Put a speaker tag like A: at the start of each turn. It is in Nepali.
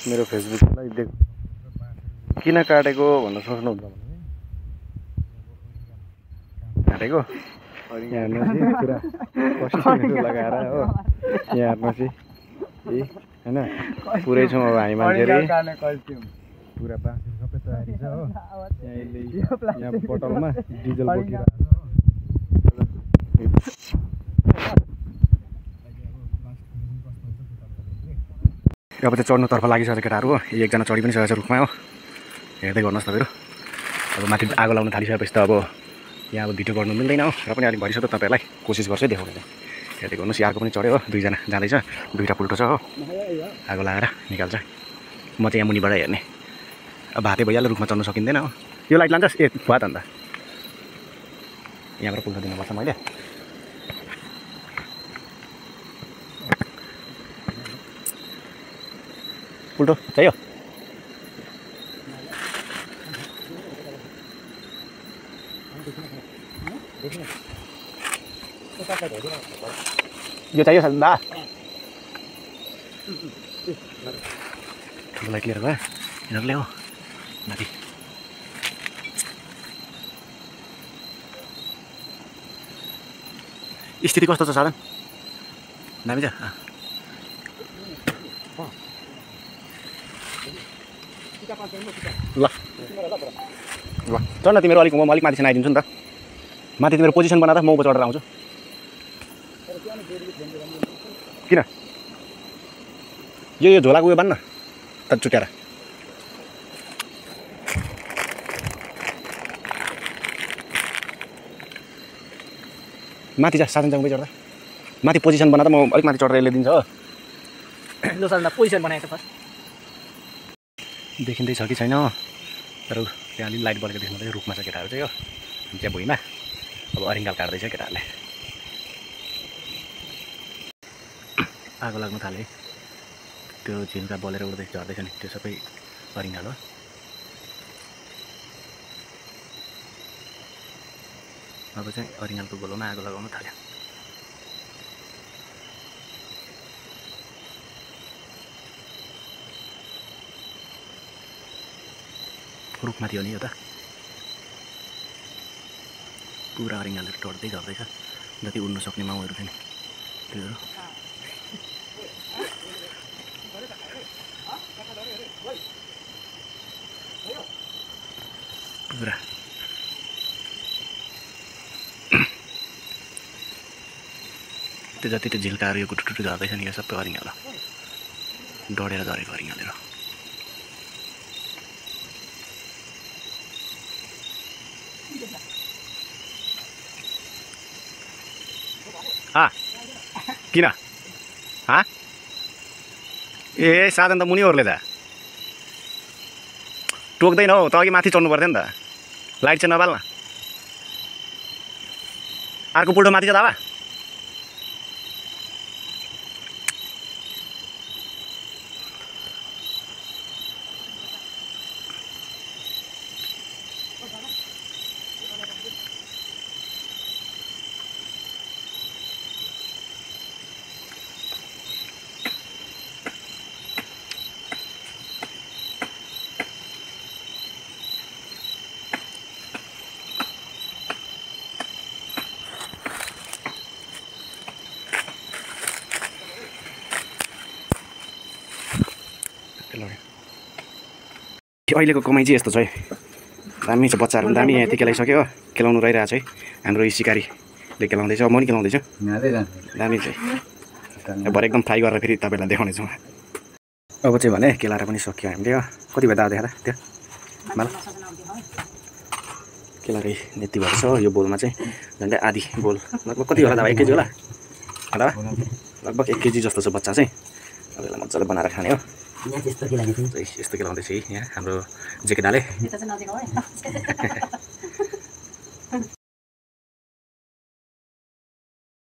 A: मेरो फेसबुकलाई देख किन काटेको भनेर सोच्नुहुन्छ भने काटेको यहाँ हेर्नुहोस् पुरा कस्ट्युमहरू लगाएर हो यहाँ हेर्नुहोस् है हैन पुरै छौँ अब हामी मान्छेहरू पुरा बाँसहरू सबै तयारी छ हो यहाँ बोतलमा डिजल बोकिरहेको छ अब चाहिँ चढ्नुतर्फ लागिसकेको केटाहरू हो एकजना चढी पनि सकेको छ रुखमा हो हेर्दै गर्नुहोस् तपाईँहरू अब माथि आगो लाउन थालिसकेपछि त अब यहाँ अब भिडियो गर्नु मिल्दैन हो र पनि अलिक भइसक्यो तपाईँहरूलाई कोसिस गर्छु देखाउने चाहिँ हेर्दै गर्नुहोस् अर्को पनि चढ्यो हो दुईजना जाँदैछ दुईवटा पुल्टो छ हो आगो लगाएर निकाल्छ म चाहिँ यहाँ मुनिबाट हेर्ने अब भाते भइहाल्यो रुखमा चढ्नु सकिँदैन हो यो लाइट लान्छ ए भुवा त अन्त यहाँबाट पुल्टो दिनुपर्छ मैले पुल्टो चाहियो यो चाहियो दा ठुलो लाइट लिएर गयो यिनीहरूले हो माथि स्थिति कस्तो छ साधन दामी छ ल ल चढ्न तिमीहरू अलिक म अलिक माथिसम्म आइदिन्छु नि त माथि तिम्रो पोजिसन बनाएर म उँभो चढेर आउँछु किन यो झोलाको उयो बन्न त चुट्याएर माथि जा साधन जाउँ चढ्दा माथि पोजिसन बना त म अलिक माथि चढेर यसले दिन्छ हो
B: लो साधन पोजिसन बनाएको छ फर्स्ट
A: देखिँदै छ कि छैन तर त्यहाँ अलिक लाइट बलेको देख्नु रुखमा छ केटाहरू चाहिँ हो त्यहाँ भुइँमा अब अरिङ्गाल काट्दैछ केटाहरूले आगो लाग्नु थाले त्यो झिल्का बलेर उड्दै झर्दैछ नि त्यो सबै अरिङ्गाल हो अब चाहिँ अरिङ्गालको गोलोमा आगो लगाउनु थाल्यो रुखमाथि हो नि यो त पुरा अरिङ्गालहरू टड्दै झर्दैछ जति उड्नु सक्ने माउहरू थियो नि त्योहरू पुरा त्यो जति त्यो झिल्काहरू यो टुटु झर्दैछ नि यो सबै अरिङ्गाल डढेर झरेको अरिङ्गालहरू किन ए साधन त मुनिहरूले त टोक्दैन हौ त अघि माथि चढ्नु पर्थ्यो नि त लाइट चाहिँ नबाल्न अर्को पुल्टो माथि छ दाबा अहिलेको कमाइ चाहिँ यस्तो छ है दामी छ बच्चाहरू पनि दामी यहाँ यति केलाइसक्यो हो केलाउनु रहिरहेको छ है हाम्रो यो सिकारीले केलाउँदैछ म पनि केलाउँदैछु दामी चाहिँ भरे एकदम फ्राई गरेर फेरि तपाईँलाई देखाउनेछौँ अब चाहिँ भने केलाएर पनि सक्यो हामीले हो कति भयो दादा देखाएर त्यो मलाई केलाएर यति भएको छ यो बोलमा चाहिँ झन्डै आधी बोल लगभग कति होला दाबा 1 केजी होला दाबा लगभग 1 केजी जस्तो छ बच्चा चाहिँ अब यसलाई मजाले बनाएर खाने हो यस्तो केलाउँदैछ है यहाँ हाम्रो जेके दाले